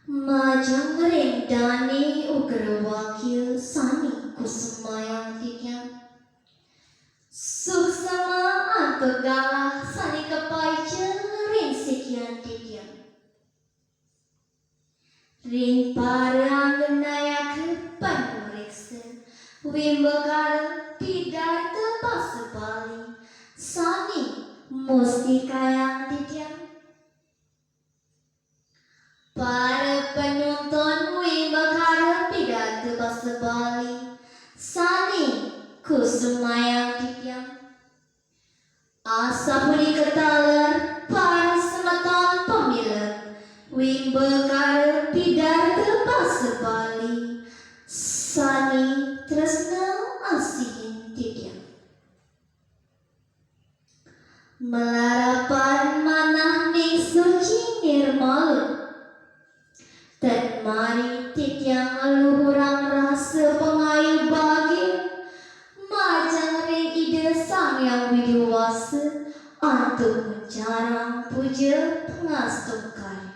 Majang rendani ukrawakil sani kusumayang tityang suksama antogala sani kapaica rin sekian tityang rin parang nayak panureksa wimbakara tidak tepas bali sani musti kayang tityang. Para penonton wimbakara tidak tebas sebali sani kusumayang tityang asa puli ketalar para senaton pemilik wimbakara tidak tebas sebali sani tresna asihin tityang melarapan manah ning suci nirmalu dan mari tityang luhurang rasa pengayu bagi majang ring ide sang yang widiwasa untuk menjarang puja pengastumkari.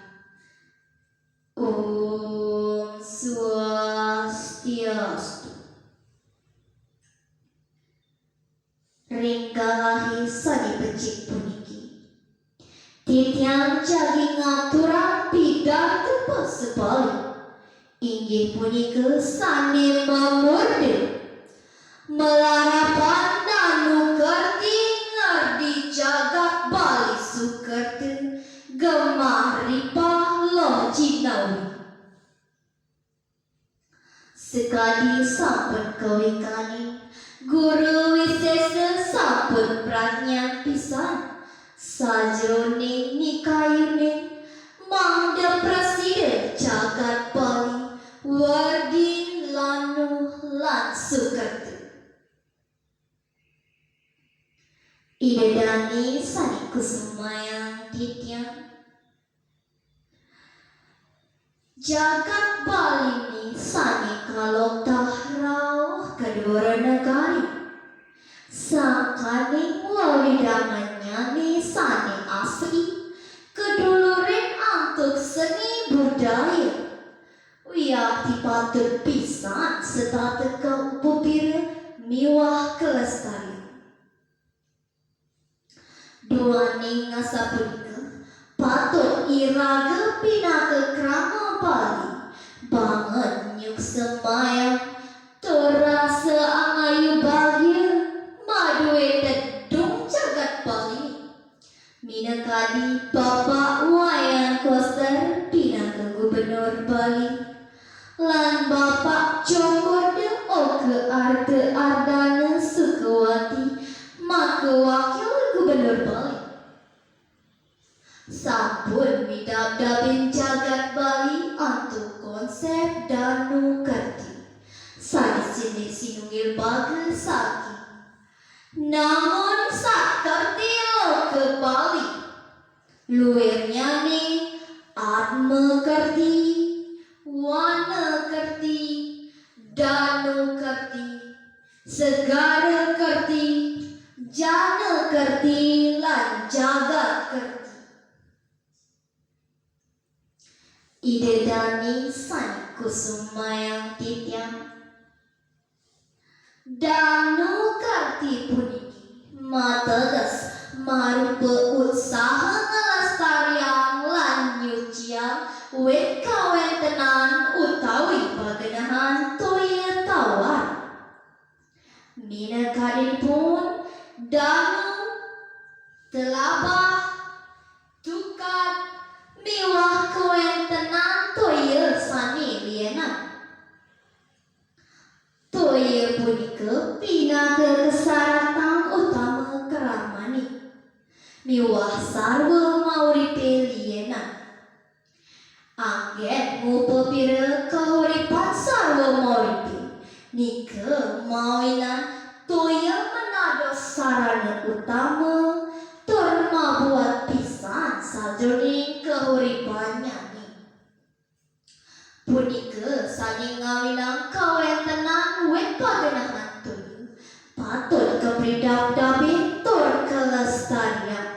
Om Swastiastu. Ringkalahi sadi becik puniki tityang jagi ngaturan tidak tepas sebali inggih punika sani memurde melarapan danu kerti ngerdi jagat bali sukerti gemah ripah loh jinawi sekali sampun kawikani guru wisesa sampun pratnya pisan sajroning nikayuning mangda presiden jagat bali wardi lanu lan sukerti idedani sani kusumayang tityang jagat bali ni sani kalokta rauh kedua negari sangkaning wawidangannya ni sani asli kedulurin antuk seni budaya wiyak dipatut pisan serta teka upupira miwah kelestarian duaning ngasapunika patut iraga pinaka krama bali banget nyuk semayang terasa angayu bahagia madue tedung jagat bali minakadi bapak wayan koster pinaka gubernur bali lan bapak Jongode oke arte ardana sukawati maka wakil gubernur bali sampun midab-dabin jagat bali antuk konsep danu kerti sani sinungil bagus saki namun sakerti lo ke Bali luirnya nih atma kerti wana kerti danu kerti segara kerti jana kerti lan jagat kerti ide dani sani kusumayang tityang danu karti puniki mategas marupa usaha ngelestarian lan nyucian wet kawentenan utawi pagenahan toya tawar minakadin pun danu telabah tukat miwah kawentenan toya sani lienan toya punika pinaka kesaratan utama keramani miwah sarwa mauripe liena anggen ngupepira kahuripan sarwa mauripe nika mawinan toya menados sarana utama tur mabuat pisan sajroning kahuripannya nih punika saling ngawinang kawentenan wet pagenahan toya patut kepridap-dapin tur kelestarian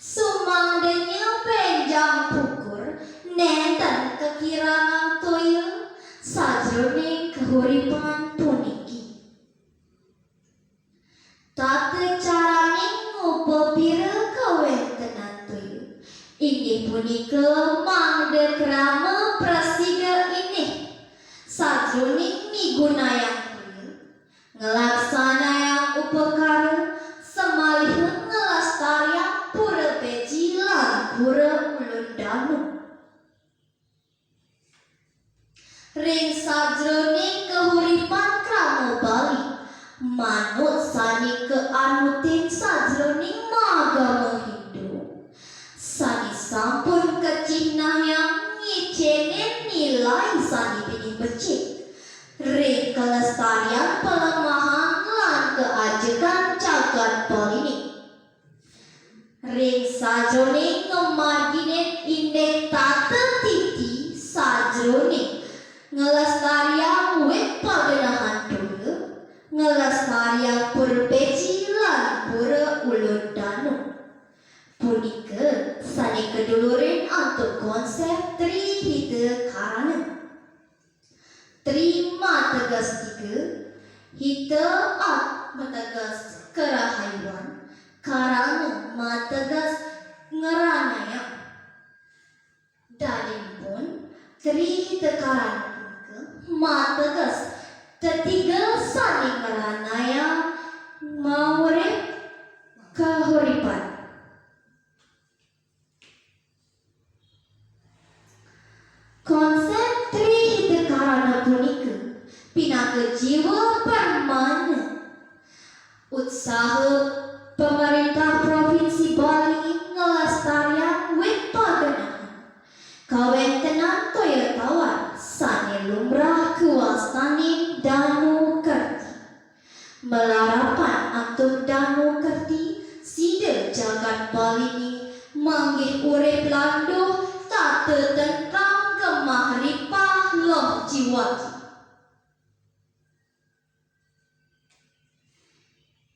sumangdenya penjang pukur nenten kekirangan toya sajroning kahuripan puniki. Tata caraning ngupepira kawentenan toya inggih punika mangda krama prasida ini sajroning migunayang toya ngelaksanayang upakara semalihan ngelastariang pura beji lan pura ulun danu. Ring sajroning kahuripan krama Bali manut sani keanutin sajroning magama Hindu sani sampun kecihnayang ngicenin nilai sani bini becik ring kelestarian pelemahan lan keajekan cagat Bali ring sajroning ngemarginen indek tata titi sajroning ngelestarian wit pagenahan toya ngelestarian pura beji lan pura ulun danu punika sani kedulurin untuk konsep Trihita Karana. Trima tegas tiga, hita mategas kerahayuan, karana mategas ngeranaya. Dalin pun Trihita Karana mategas ketiga saling ngeranaya maurip kahuripan. Konsep Trihita Karana punika pinaka jiwa permana usaha pemerintah Provinsi Bali ngelestarian wit pagenahan kawentenan toya tawar sani lumrah kuasaning danu kerti melarapan atur danu kerti sida jagat Bali ni manggih urip landuh tata tentang kemahripah loh jiwati.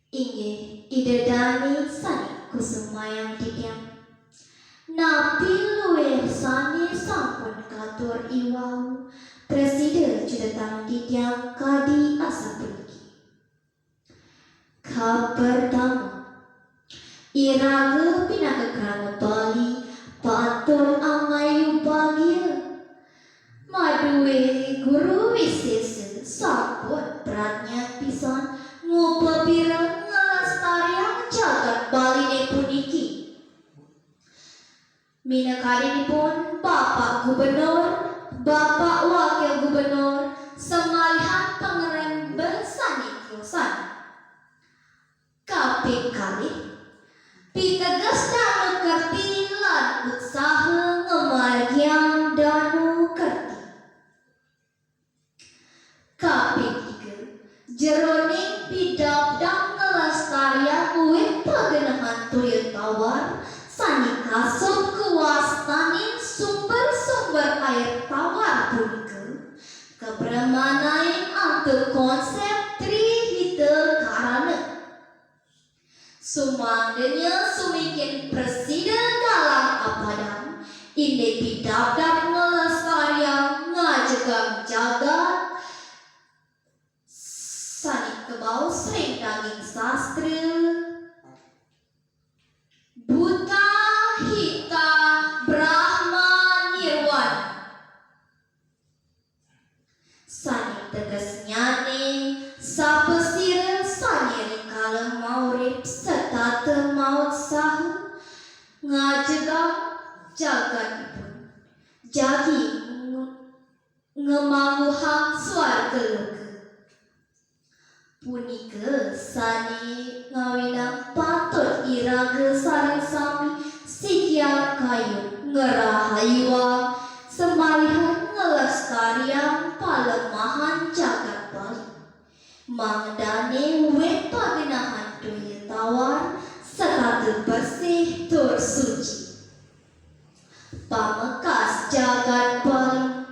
Inggih idedani sani kusumayang didiam napi luwih sani sampun katur iwau presiden judatang didiam kadi asa puniki. Pertama iraga pinaka krama Bali patur angayu bagil maduwe guru wisesa sampun pratnya pisan ngupepira ngelestarian jagat Bali ne puniki. Minakarinipun Bapak Gubernur, Bapak Wakil Gubernur, semalihan pengeremben sani kiosan. Kaping kali pitegas danu kerti lan usaha ngemargian danu kerti. Kaping tiga jeroning pidabdang ngelestarian uwit pagenahan toya tawar sani kasut kuasanin sumber-sumber air tawar punika kebermanain untuk konsep Trihita Karana. Sumandanya sumikin presiden dalam apadang inde pidabdang ngelestarian ngajegang jagat sani kebau sering daging sastra buta hita brahma nirwana sani tegas nyane sapesir sani kalem maurip serta maut sahu ngajegang jagatipun jadi ngemanguhang swarga loka punika sani ngawinang patut iraga sareng sami sikya kayu ngerahayuang semalihan ngelestarian palemahan jagat Bali mangdane wit pagenahan toya tawar sekatu bersih tur suci pamekas jagat Bali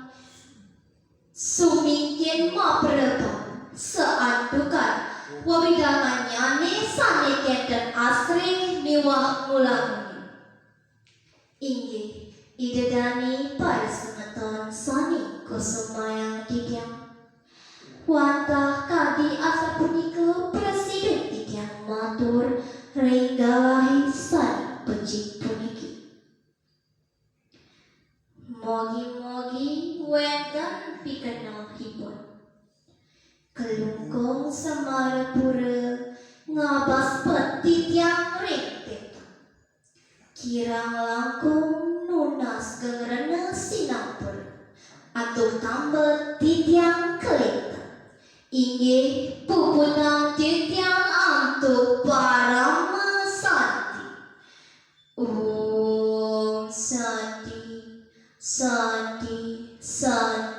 sumikin mapreba seantukan wabidangannya nisani kenten asri niwah mulang inggih idedani pada semeton sani kosumayang tityang. Wantah kadi asa punika presiden tityang matur renggalahi sani pecik puniki. Mogi-mogi wenten pikenahipun. Kelungkung samarapura ngabas petityang ringteta. Kirang langkung nunas gengrena sinampur atau tambah tityang kelita. Inggih puputang tityang antuk parama santi. Om santi, santi, santi.